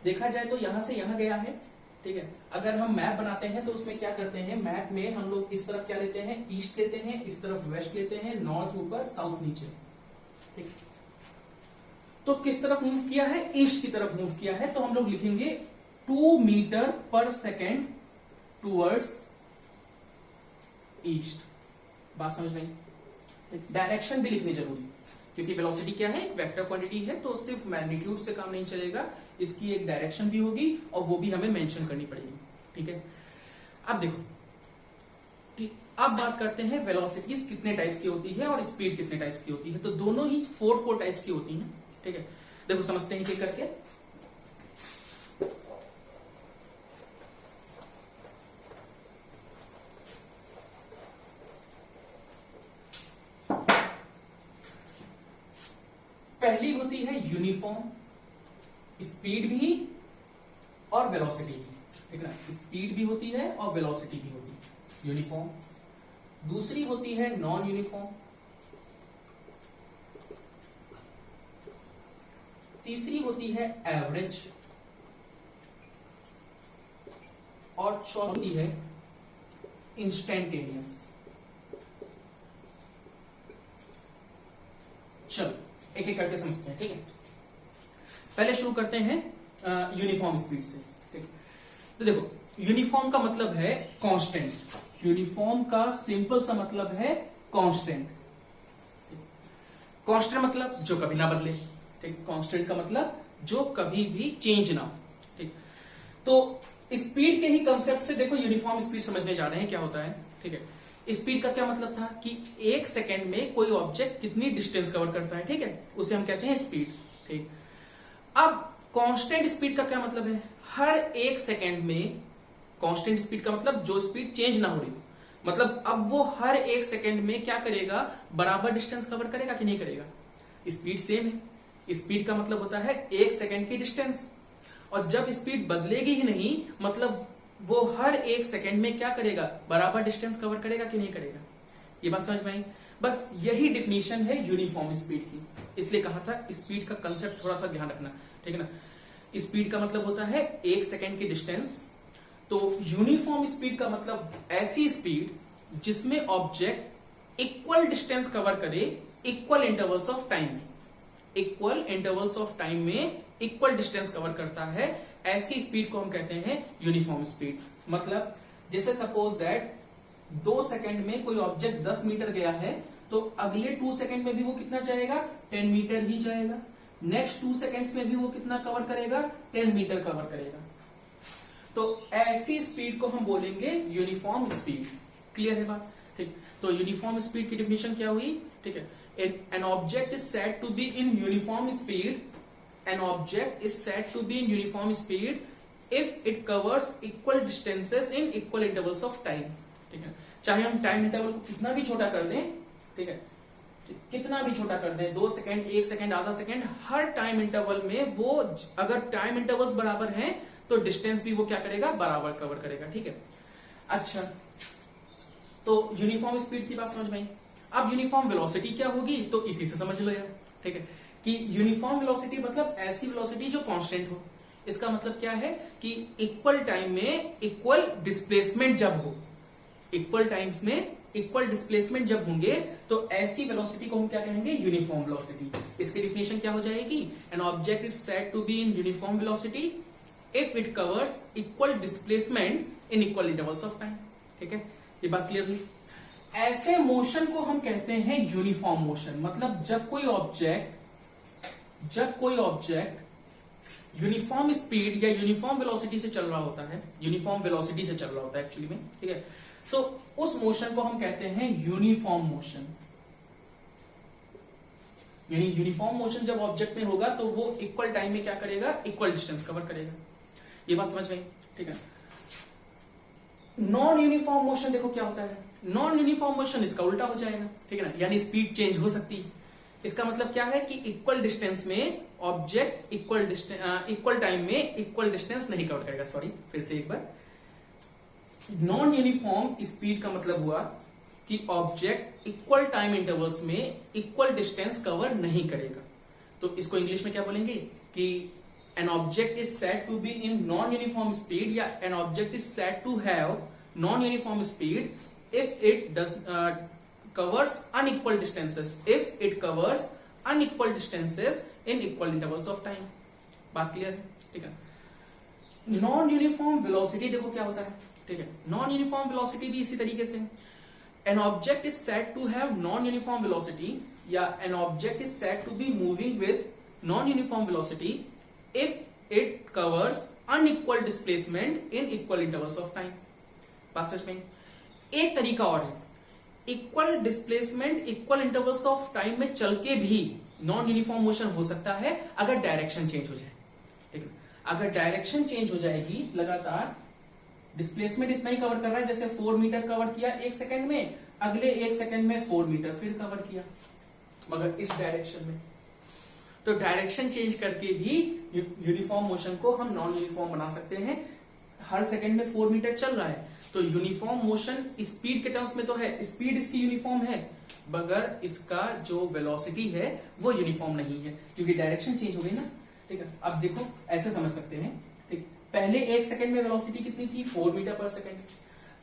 देखा जाए तो यहां से यहां गया है। ठीक है, अगर हम मैप बनाते हैं तो उसमें क्या करते हैं? मैप में हम लोग इस तरफ क्या लेते हैं? ईस्ट लेते हैं, इस तरफ वेस्ट लेते हैं, नॉर्थ ऊपर, साउथ नीचे। ठीक, तो किस तरफ मूव किया है? ईस्ट की तरफ मूव किया है, तो हम लोग लिखेंगे 2 मीटर पर सेकेंड टूवर्ड्स ईस्ट। बात समझ में? डायरेक्शन भी लिखनी जरूरी, क्योंकि वेलोसिटी क्या है? एक वेक्टर क्वांटिटी है, तो सिर्फ मैग्नीट्यूड से काम नहीं चलेगा, इसकी एक डायरेक्शन भी होगी और वो भी हमें मेंशन करनी पड़ेगी। ठीक है, अब देखो, ठीक, अब बात करते हैं वेलोसिटीज कितने टाइप्स की होती है और स्पीड कितने टाइप्स की होती है। तो दोनों ही 4 टाइप्स की होती हैं। ठीक है, देखो समझते हैं कि करके। पहली होती है यूनिफॉर्म, स्पीड भी और वेलोसिटी भी। ठीक है ना, स्पीड भी होती है और वेलोसिटी भी होती है, यूनिफॉर्म। दूसरी होती है नॉन यूनिफॉर्म। तीसरी होती है एवरेज, और चौथी है इंस्टेंटेनियस। चलो एक एक करके समझते हैं। ठीक है, पहले शुरू करते हैं यूनिफॉर्म स्पीड से। ठीक, तो देखो, यूनिफॉर्म का मतलब है कांस्टेंट। यूनिफॉर्म का सिंपल सा मतलब है कांस्टेंट। कांस्टेंट मतलब जो कभी ना बदले। ठीक, कांस्टेंट का मतलब जो कभी भी चेंज ना हो। ठीक, तो स्पीड के ही कंसेप्ट से देखो यूनिफॉर्म स्पीड समझने जा रहे हैं क्या होता है। ठीक है, स्पीड का क्या मतलब था कि 1 सेकेंड में कोई ऑब्जेक्ट कितनी डिस्टेंस कवर करता है। ठीक है, उसे हम कहते हैं स्पीड। ठीक, अब कांस्टेंट स्पीड का क्या मतलब है? हर 1 सेकेंड में, कांस्टेंट स्पीड का मतलब जो स्पीड चेंज ना हो रही, मतलब अब वो हर 1 सेकेंड में क्या करेगा? बराबर डिस्टेंस कवर करेगा कि नहीं करेगा? स्पीड सेम है। स्पीड का मतलब होता है 1 सेकेंड की डिस्टेंस, और जब स्पीड बदलेगी ही नहीं मतलब वो हर 1 सेकेंड में क्या करेगा, बराबर डिस्टेंस कवर करेगा कि नहीं करेगा। ये बात समझ में आई। बस यही डिफिनीशन है यूनिफॉर्म स्पीड की, इसलिए कहा था स्पीड का कंसेप्ट थोड़ा सा ध्यान रखना, ठीक है ना। स्पीड का मतलब होता है 1 सेकेंड की डिस्टेंस, तो यूनिफॉर्म स्पीड का मतलब ऐसी स्पीड जिसमें ऑब्जेक्ट इक्वल डिस्टेंस कवर करे equal intervals of time, equal intervals of time में इक्वल डिस्टेंस कवर करता है, ऐसी स्पीड को हम कहते हैं यूनिफॉर्म स्पीड। मतलब जैसे सपोज दैट 2 सेकेंड में कोई ऑब्जेक्ट 10 मीटर गया है तो अगले 2 सेकेंड में भी वो कितना जाएगा, 10 मीटर ही जाएगा। नेक्स्ट 2 सेकेंड्स में भी वो कितना कवर करेगा, 10 मीटर कवर करेगा। तो ऐसी स्पीड को हम बोलेंगे यूनिफॉर्म स्पीड। क्लियर है बात, ठीक। तो यूनिफॉर्म स्पीड की डेफिनेशन क्या हुई, ठीक है। An object is said to be in uniform speed, an object is said to be in uniform speed if it covers equal distances in equal intervals of time, ठीक है। चाहे हम टाइम इंटरवल को कितना भी छोटा कर दें, ठीक है, कितना भी छोटा कर दें, 2 सेकेंड, 1 सेकेंड, आधा सेकेंड, हर टाइम इंटरवल में वो अगर टाइम इंटरवल्स बराबर हैं तो डिस्टेंस भी वो क्या करेगा, बराबर कवर करेगा, ठीक है। अच्छा, तो यूनिफॉर्म स्पीड की बात समझ में आई। अब यूनिफॉर्म वेलोसिटी क्या होगी, तो इसी से समझ लो यार, ठीक है, कि यूनिफॉर्म वेलोसिटी मतलब ऐसी वेलोसिटी जो कांस्टेंट हो। इसका मतलब क्या है कि इक्वल टाइम में इक्वल डिस्प्लेसमेंट जब हो, इक्वल टाइम्स में इक्वल डिस्प्लेसमेंट जब होंगे तो ऐसी वेलोसिटी को हम क्या कहेंगे, यूनिफॉर्म वेलोसिटी। इसकी डिफिनेशन क्या हो जाएगी, an object is said to be in uniform velocity if it covers equal displacement in equal intervals of time, ठीक है। ये बात क्लियर हुई। ऐसे मोशन को हम कहते हैं यूनिफॉर्म मोशन। मतलब जब कोई ऑब्जेक्ट यूनिफॉर्म स्पीड या यूनिफॉर्म वेलोसिटी से चल रहा होता है, यूनिफॉर्म वेलोसिटी से चल रहा होता है एक्चुअली में, ठीक है, तो उस मोशन को हम कहते हैं यूनिफॉर्म मोशन। यानी यूनिफॉर्म मोशन जब ऑब्जेक्ट में होगा तो वो इक्वल टाइम में क्या करेगा, इक्वल डिस्टेंस कवर करेगा। ये बात समझ में आई, ठीक है। नॉन यूनिफॉर्म मोशन देखो क्या होता है, नॉन यूनिफॉर्म मोशन इसका उल्टा हो जाएगा, ठीक है ना, यानी स्पीड चेंज हो सकती है। इसका मतलब क्या है कि इक्वल डिस्टेंस में ऑब्जेक्ट इक्वल टाइम में इक्वल डिस्टेंस नहीं कवर करेगा। सॉरी, फिर से एक बार, नॉन यूनिफॉर्म स्पीड का मतलब हुआ कि ऑब्जेक्ट इक्वल टाइम इंटरवल्स में इक्वल डिस्टेंस कवर नहीं करेगा। तो इसको इंग्लिश में क्या बोलेंगे कि an object is said to be in non uniform speed, या an object is said to have non uniform speed if it does covers unequal distances, if it covers unequal distances in equal intervals of time। बात क्लियर है, ठीक है। नॉन यूनिफॉर्म वेलोसिटी देखो क्या होता है, ठीक है। नॉन यूनिफॉर्म वेलोसिटी भी इसी तरीके से, an object is said to have non uniform velocity, या an object is said to be moving with non uniform velocity if it covers unequal displacement in equal intervals of time. बात समझ में। एक तरीका और है, equal displacement equal intervals of time में चल के भी नॉन यूनिफॉर्म मोशन हो सकता है अगर डायरेक्शन चेंज हो जाए, ठीक है। अगर डायरेक्शन चेंज हो जाएगी, लगातार डिस्प्लेसमेंट इतना ही कवर कर रहा है, जैसे 4 मीटर कवर किया 1 सेकेंड में, अगले 1 सेकेंड में 4 मीटर फिर कवर किया, मगर इस डायरेक्शन में, तो डायरेक्शन चेंज करके भी यूनिफॉर्म मोशन को हम नॉन यूनिफॉर्म बना सकते हैं। हर सेकेंड में 4 मीटर चल रहा है तो यूनिफॉर्म मोशन स्पीड के टर्म्स में तो है, स्पीड इसकी यूनिफॉर्म है, मगर इसका जो वेलोसिटी है वो यूनिफॉर्म नहीं है क्योंकि डायरेक्शन चेंज हो गई ना, ठीक है। अब देखो ऐसे समझ सकते हैं, ठीक, पहले 1 सेकेंड में वेलोसिटी कितनी थी, 4 मीटर पर सेकेंड,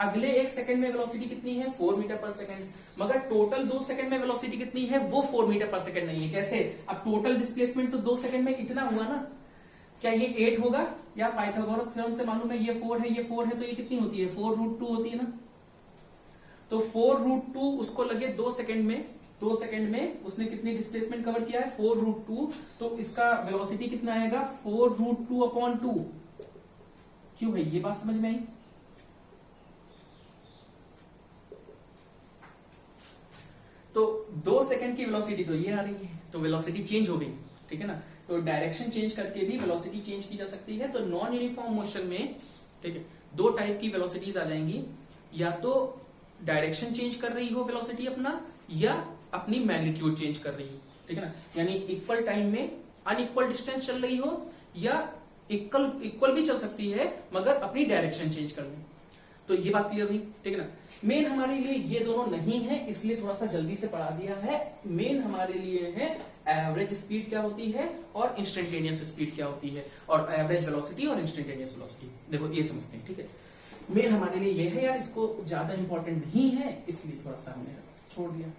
अगले 1 सेकेंड में वेलोसिटी कितनी है, 4 मीटर पर सेकेंड, मगर टोटल 2 सेकेंड में वेलोसिटी कितनी है, वो 4 मीटर पर सेकेंड नहीं है। कैसे, अब टोटल डिस्प्लेसमेंट तो 2 सेकेंड में कितना हुआ ना, क्या ये 8 होगा, या पाइथागोरस थ्योरम से मालूम है ये 4 है, ये 4 है, तो ये कितनी होती है, 4√2 होती है ना। तो 4√2 उसको लगे 2 सेकेंड में, 2 सेकेंड में उसने कितनी डिस्प्लेसमेंट कवर किया है, 4√2, तो इसका वेलोसिटी कितना आएगा, 4√2/2। क्यों है, ये बात समझ में आई। तो 2 सेकेंड की वेलोसिटी तो ये आ रही है, तो वेलोसिटी चेंज हो गई, ठीक है ना। तो डायरेक्शन चेंज करके भी वेलोसिटी चेंज की जा सकती है। तो नॉन यूनिफॉर्म मोशन में, ठीक है, 2 टाइप की वेलोसिटीज आ जाएंगी, या तो डायरेक्शन चेंज कर रही हो वेलोसिटी अपना, या अपनी मैग्नीट्यूड चेंज कर रही हो, ठीक है ना, यानी इक्वल टाइम में अनइक्वल डिस्टेंस चल रही हो या इक्वल भी चल सकती है मगर अपनी डायरेक्शन चेंज कर लें। तो ये बात क्लियर हुई, ठीक है ना। मेन हमारे लिए ये दोनों नहीं है, इसलिए थोड़ा सा जल्दी से पढ़ा दिया है। मेन हमारे लिए है एवरेज स्पीड क्या होती है और इंस्टेंटेनियस स्पीड क्या होती है, और एवरेज वेलोसिटी और इंस्टेंटेनियस वेलोसिटी। देखो ये समझते हैं, ठीक है। मेन हमारे लिए ये है यार, इसको ज्यादा इंपॉर्टेंट नहीं है इसलिए थोड़ा सा हमने छोड़ दिया।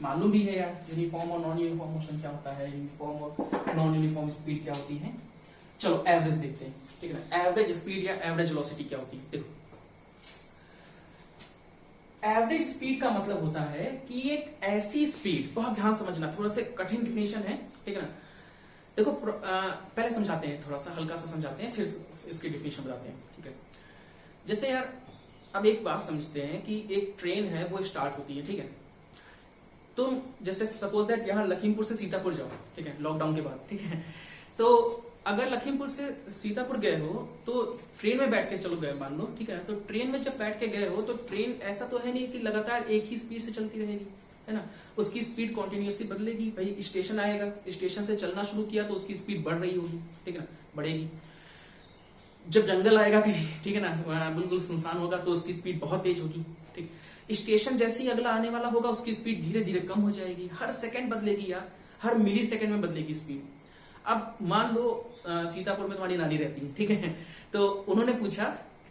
मालूम भी है यार यूनिफॉर्म और नॉन यूनिफॉर्म मोशन क्या होता है, यूनिफॉर्म और नॉन यूनिफॉर्म स्पीड क्या होती है। चलो एवरेज देखते हैं, ठीक है ना। एवरेज स्पीड या एवरेज वेलोसिटी क्या होती है। देखो एवरेज स्पीड का मतलब होता है कि एक ऐसी स्पीड, बहुत ध्यान समझना, थोड़ा सा कठिन डिफिनेशन है, ठीक है ना। देखो पहले समझाते हैं, थोड़ा सा हल्का सा समझाते हैं, फिर इसकी डिफिनेशन बताते हैं, ठीक है। जैसे यार अब एक बात समझते हैं कि एक ट्रेन है वो स्टार्ट होती है, ठीक है। तुम जैसे सपोज दैट यहाँ लखीमपुर से सीतापुर जाओ, ठीक है, लॉकडाउन के बाद, ठीक है। तो अगर लखीमपुर से सीतापुर गए हो तो ट्रेन में बैठ के चलो गए मान लो, ठीक है। तो ट्रेन में जब बैठ के गए हो तो ट्रेन ऐसा तो है नहीं कि लगातार एक ही स्पीड से चलती रहेगी, है ना। उसकी स्पीड कॉन्टिन्यूसली बदलेगी। भाई स्टेशन आएगा, स्टेशन से चलना शुरू किया तो उसकी स्पीड बढ़ रही होगी, ठीक है ना, बढ़ेगी। जब जंगल आएगा कहीं, ठीक है ना, बिल्कुल सुनसान होगा तो उसकी स्पीड बहुत तेज होगी, ठीक। स्टेशन जैसे ही अगला आने वाला होगा उसकी स्पीड धीरे धीरे कम हो जाएगी। हर सेकंड बदलेगी यार, हर मिली सेकंड में बदलेगी स्पीड। अब मान लो सीतापुर में तुम्हारी नानी रहती है, ठीक है। तो उन्होंने पूछा,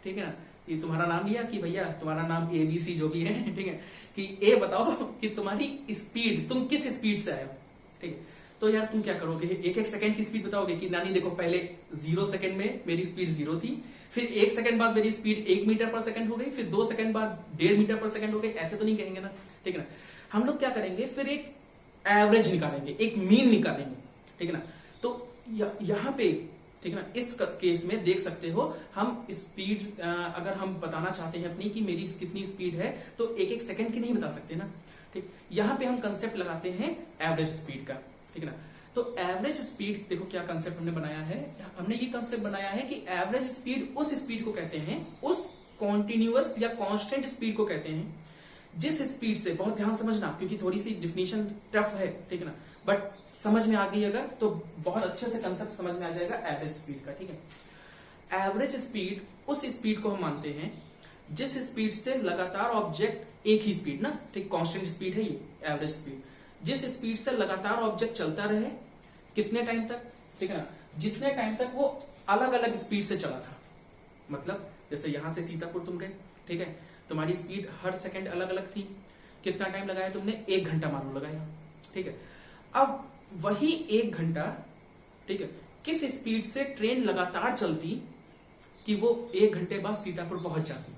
ठीक है ना, ये तुम्हारा नाम लिया कि भैया तुम्हारा नाम ABC जो भी है, ठीक है, कि ए बताओ कि तुम्हारी स्पीड, तुम किस स्पीड से आए हो, ठीक है। तो यार तुम क्या करोगे, एक एक सेकंड की स्पीड बताओगे कि नानी देखो पहले 0 सेकंड में मेरी स्पीड 0 थी, फिर 1 सेकंड बाद मेरी स्पीड 1 मीटर पर सेकंड हो गई, फिर 2 सेकंड बाद 1.5 मीटर पर सेकंड हो गई। ऐसे तो नहीं कहेंगे ना, ठीक है ना। हम लोग क्या करेंगे, फिर एक एवरेज निकालेंगे, एक मीन निकालेंगे, ठीक है ना। तो यहाँ पे, ठीक है ना, इस केस में देख सकते हो हम स्पीड अगर हम बताना चाहते हैं अपनी कि मेरी कितनी स्पीड है तो एक एक सेकंड की नहीं बता सकते ना, ठीक। यहाँ पे हम कंसेप्ट लगाते हैं एवरेज स्पीड का, ठीक है ना। तो एवरेज स्पीड देखो क्या कंसेप्ट हमने बनाया है, हमने ये कंसेप्ट बनाया है कि एवरेज स्पीड उस स्पीड को कहते हैं, उस कॉन्टिन्यूअस या कांस्टेंट स्पीड को कहते हैं जिस स्पीड से, बहुत ध्यान समझना क्योंकि थोड़ी सी डिफिनेशन टफ है, ठीक है ना, बट समझ में आ गई अगर तो बहुत अच्छे से कंसेप्ट समझ में आ जाएगा एवरेज स्पीड का, ठीक है। एवरेज स्पीड उस स्पीड को हम मानते हैं जिस स्पीड से लगातार ऑब्जेक्ट, एक ही स्पीड ना, ठीक, कांस्टेंट स्पीड है ये एवरेज स्पीड, जिस स्पीड से लगातार ऑब्जेक्ट चलता रहे कितने टाइम तक, ठीक है ना, जितने टाइम तक वो अलग अलग स्पीड से चला था। मतलब जैसे यहां से सीतापुर तुम गए, ठीक है, तुम्हारी स्पीड हर सेकंड अलग अलग थी, कितना टाइम लगाया तुमने, 1 घंटा मान लो लगाया, ठीक है। अब वही 1 घंटा, ठीक है, किस स्पीड से ट्रेन लगातार चलती कि वो 1 घंटे बाद सीतापुर पहुंच जाती,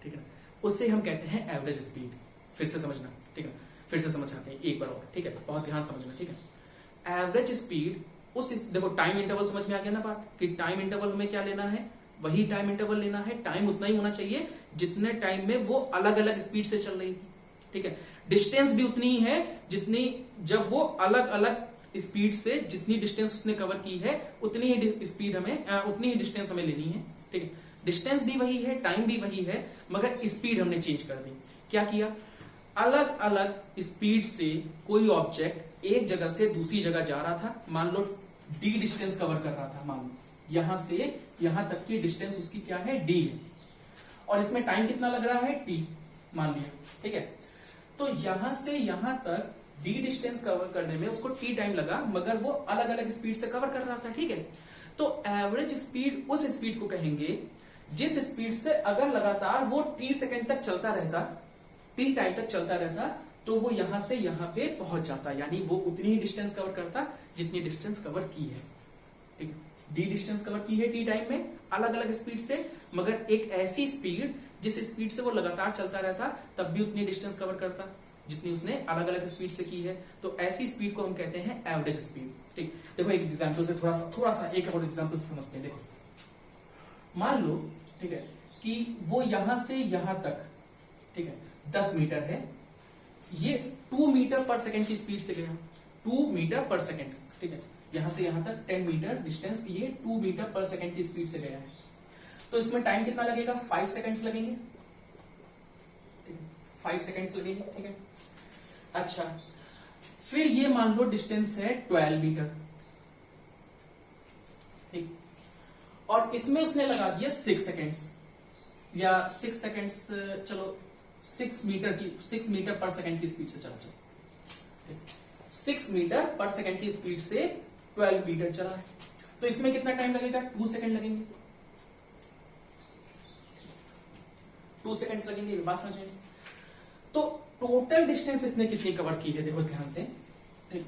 ठीक है, उससे हम कहते हैं एवरेज स्पीड। फिर से समझना, ठीक है, फिर से समझाते हैं एक बार और, ठीक है, बहुत ध्यान समझना, ठीक है। एवरेज स्पीड उस, देखो टाइम इंटरवल समझ में आ गया ना बात, कि टाइम इंटरवल में क्या लेना है, वही टाइम इंटरवल लेना है, टाइम उतना ही होना चाहिए जितने टाइम में वो अलग अलग स्पीड से चल रही थी, ठीक है। डिस्टेंस भी उतनी ही है जितनी, जब वो अलग अलग स्पीड से जितनी डिस्टेंस उसने कवर की है उतनी ही स्पीड हमें, उतनी ही डिस्टेंस हमें लेनी है, ठीक है। डिस्टेंस भी वही है, टाइम भी वही है, मगर स्पीड हमने चेंज कर दी। क्या किया, अलग अलग स्पीड से कोई ऑब्जेक्ट एक जगह से दूसरी जगह जा रहा था, मान लो d डिस्टेंस कवर कर रहा था, मान लो यहां से यहां तक की डिस्टेंस उसकी क्या है, d है, और इसमें टाइम कितना लग रहा है, t मान लिया, ठीक है। तो यहां से यहां तक d डिस्टेंस कवर करने में उसको t टाइम लगा, मगर वो अलग अलग स्पीड से कवर कर रहा था, ठीक है। तो एवरेज स्पीड उस स्पीड को कहेंगे जिस स्पीड से अगर लगातार वो t सेकंड तक चलता रहता, t टाइम तक चलता रहता, तो वो यहां से यहां पे पहुंच जाता, यानी वो उतनी ही डिस्टेंस कवर करता जितनी डिस्टेंस कवर की है, ठीक है। d डिस्टेंस कवर की है t टाइम में अलग अलग स्पीड से, मगर एक ऐसी स्पीड जिस स्पीड से वो लगातार चलता रहता तब भी उतनी डिस्टेंस कवर करता जितनी उसने अलग अलग स्पीड से की है। तो ऐसी स्पीड को हम कहते हैं एवरेज स्पीड, ठीक। देखो एक एग्जांपल से थोड़ा सा एक और एग्जांपल से समझते हैं। देखो मान लो, ठीक है, कि वो यहां से यहां तक, ठीक है, 10 मीटर है, ये 2 मीटर पर सेकंड की स्पीड से गया, 2 मीटर पर सेकंड, ठीक है, यहां से यहां तक 10 मीटर डिस्टेंस, ये 2 मीटर पर सेकंड की स्पीड से गया है। तो इसमें टाइम कितना लगेगा, 5 सेकंड्स लगेंगे, 5 सेकंड्स लगेंगे, ठीक है। अच्छा, फिर ये मान लो डिस्टेंस है 12 मीटर, ठीक, और इसमें उसने लगा दिया 6 सेकेंड्स या 6 सेकेंड्स, चलो 6 मीटर पर सेकेंड की स्पीड से चला, 6 मीटर पर सेकेंड की स्पीड से 12 मीटर चला है, तो इसमें कितना टाइम लगेगा? 2 सेकेंड लगेंगे, 2 सेकेंड्स लगेंगे, बात समझेंगे। तो टोटल डिस्टेंस इसने कितनी कवर की है, देखो ध्यान से, ठीक।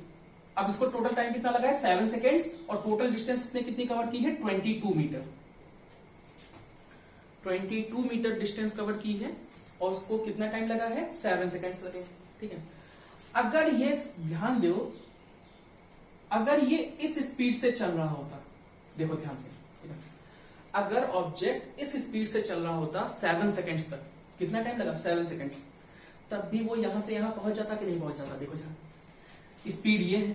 अब इसको टोटल टाइम कितना लगा है? 7 सेकेंड्स, और टोटल डिस्टेंस इसने कितनी कवर की है? 22 मीटर, 22 मीटर डिस्टेंस कवर की है, और उसको कितना टाइम लगा है? 7 सेकेंड्स लगे, ठीक है। अगर ये ध्यान दो, अगर ये इस स्पीड से चल रहा होता, देखो ध्यान से, ठीक है, अगर ऑब्जेक्ट इस स्पीड से चल रहा होता 7 सेकेंड्स तक, कितना टाइम लगा? 7 सेकेंड्स, तब भी वो यहां से यहां पहुंच जाता कि नहीं पहुंच जाता? देखो जहां स्पीड ये है,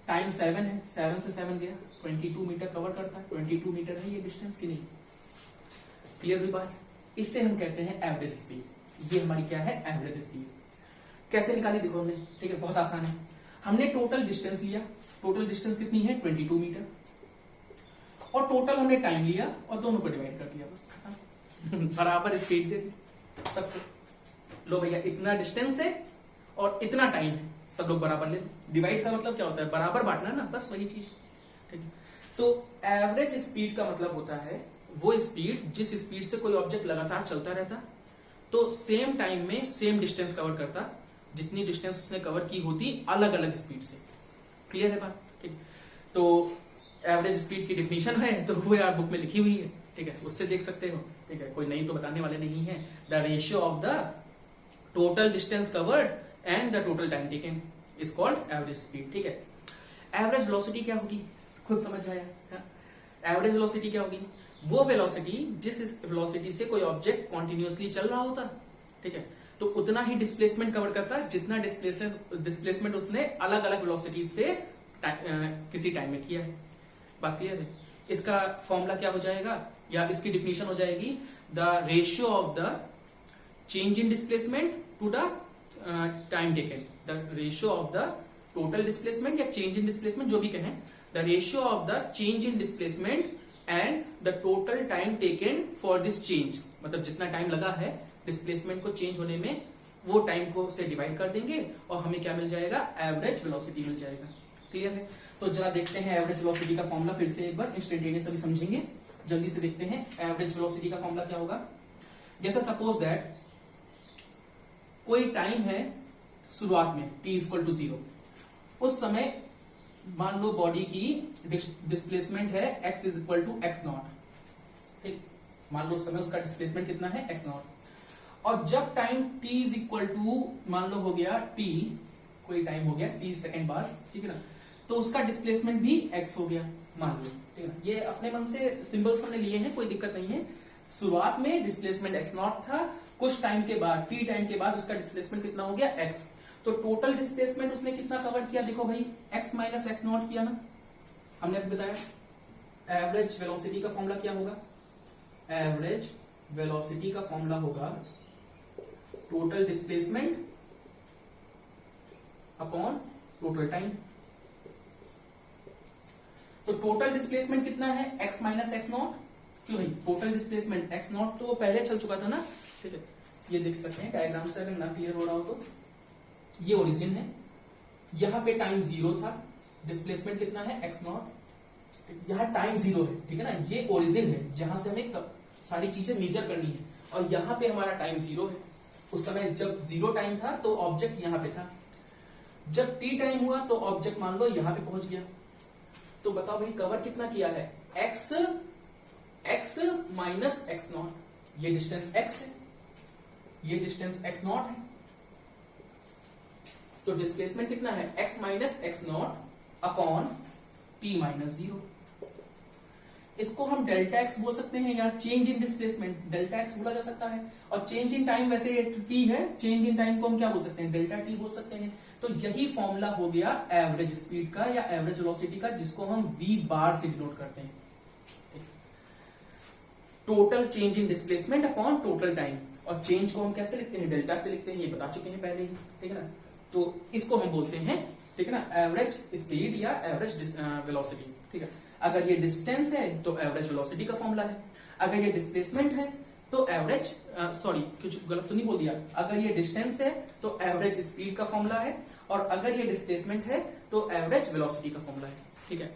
टाइम 7 है, 7 से 7 गया, 22 मीटर कवर करता है, 22 मीटर है ये डिस्टेंस की नहीं? क्लियर हुई बात? इससे हम कहते हैं एवरेज स्पीड। ये हमारी क्या है? Average speed. कैसे निकाली देखो हमने, ठीक है, बहुत आसान है। हमने टोटल डिस्टेंस लिया, टोटल डिस्टेंस कितनी है? 22 मीटर, और टोटल हमने टाइम लिया और दोनों को डिवाइड कर दिया, बस खत्म। बराबर स्पीड दे दी सबको। लो भैया, इतना डिस्टेंस है और इतना टाइम है, सब लोग बराबर ले। डिवाइड का मतलब क्या होता है? बराबर बांटना ना, बस वही चीज, ठीक है। तो एवरेज स्पीड का मतलब होता है वो स्पीड जिस स्पीड से कोई ऑब्जेक्ट लगातार चलता रहता, तो सेम टाइम में सेम डिस्टेंस कवर करता, जितनी डिस्टेंस उसने कवर की होती अलग अलग स्पीड से। क्लियर है बात? ठीक। तो एवरेज स्पीड की डिफिनेशन है तो वो यार बुक में लिखी हुई है, ठीक है, उससे देख सकते हो, ठीक है, कोई नहीं तो बताने वाले नहीं है। The ratio of the total distance covered and the total time taken is called average speed, ठीक है। एवरेज वेलोसिटी क्या होगी? खुद समझ आया। एवरेज वेलोसिटी क्या होगी? वो वेलोसिटी जिस वेलोसिटी से कोई ऑब्जेक्ट कॉन्टिन्यूअसली चल रहा होता, ठीक है, तो उतना ही डिस्प्लेसमेंट कवर करता जितना डिस्प्लेसमेंट उसने अलग अलग वेलोसिटी से किसी टाइम में किया है। बात क्लियर है? इसका फॉर्मूला क्या हो जाएगा, या इसकी डिफिनेशन हो जाएगी the ratio of the change in displacement to the time taken, the ratio of the total displacement या चेंज इन डिस्प्लेसमेंट, जो भी कहें, the ratio of the change in displacement and the total time taken for this change, मतलब जितना टाइम लगा है डिस्प्लेसमेंट को चेंज होने में, वो टाइम को से डिवाइड कर देंगे और हमें क्या मिल जाएगा? एवरेज वेलोसिटी मिल जाएगा। क्लियर है? तो जरा देखते हैं एवरेज वेलोसिटी का फॉर्मूला फिर से एक बार, इंस्टेंटेनियस अभी समझेंगे, जल्दी से देखते हैं एवरेज वेलोसिटी का फॉर्मूला क्या होगा। जैसा सपोज दैट कोई टाइम है शुरुआत में t इक्वल टू 0, उस समय मान लो बॉडी की डिस्प्लेसमेंट है x is equal to x nought, ठीक, मान लो उस समय उसका डिस्प्लेसमेंट कितना है? x नॉट, और जब time t is equal to मान लो हो गया t, कोई टाइम हो गया t सेकेंड बाद, ठीक है ना, तो उसका डिस्प्लेसमेंट भी x हो गया मान लो, ठीक है ना। ये अपने मन से सिंबल्स हमने लिए हैं, कोई दिक्कत नहीं है। शुरुआत में डिस्प्लेसमेंट x नॉट था, कुछ टाइम के बाद t टाइम के बाद उसका डिस्प्लेसमेंट कितना हो गया? x। तो टोटल डिस्प्लेसमेंट उसने कितना कवर किया? देखो भाई, x माइनस x नॉट किया ना, हमने अभी बताया। एवरेज वेलोसिटी का फॉर्मूला क्या होगा? एवरेज वेलोसिटी का फॉर्मूला होगा total displacement upon total time. तो टोटल डिस्प्लेसमेंट कितना है? x minus x not. क्यों भाई? टोटल डिस्प्लेसमेंट x नॉट तो पहले चल चुका था ना, ठीक है, ये देख सकते हैं डायग्राम से, अगर ना क्लियर हो रहा हो तो। ये ओरिजिन है, यहां पे टाइम 0 था, डिस्प्लेसमेंट कितना है? x not. यहां टाइम 0 है, ठीक है ना, ये ओरिजिन है जहां से हमें सारी चीजें मेजर करनी है, और यहां पे हमारा टाइम 0 है। उस समय जब 0 टाइम था तो ऑब्जेक्ट यहां पे था, जब t टाइम हुआ तो ऑब्जेक्ट मान लो यहां पे पहुंच गया। तो बताओ भाई, कवर कितना किया है? x माइनस x नॉट, ये डिस्टेंस x है, ये डिस्टेंस x नॉट है, तो डिस्प्लेसमेंट कितना है? x minus x not upon t minus 0। इसको हम डेल्टा x बोल सकते हैं, या change in displacement delta x बोला जा सकता है, और चेंज इन टाइम वैसे t है, चेंज इन टाइम को हम क्या बोल सकते हैं? डेल्टा t बोल सकते हैं। तो यही फॉर्मूला हो गया एवरेज स्पीड का या एवरेज वेलोसिटी का, जिसको हम v बार से डिनोट करते हैं। Total change in displacement upon total time, और चेंज को हम कैसे लिखते हैं? डेल्टा से लिखते हैं, ये बता चुके हैं पहले ही, ठीक है ना। तो इसको हम बोलते हैं ठीक है ना, एवरेज स्पीड या एवरेज वेलोसिटी, ठीक है। अगर ये डिस्टेंस है तो एवरेज वेलोसिटी का फॉर्मूला है, अगर ये डिस्प्लेसमेंट है तो एवरेज सॉरी कुछ गलत तो नहीं बोल दिया, अगर ये डिस्टेंस है तो एवरेज स्पीड का फॉर्मूला है, और अगर ये डिस्प्लेसमेंट है तो एवरेज वेलोसिटी का फॉर्मूला है, ठीक है।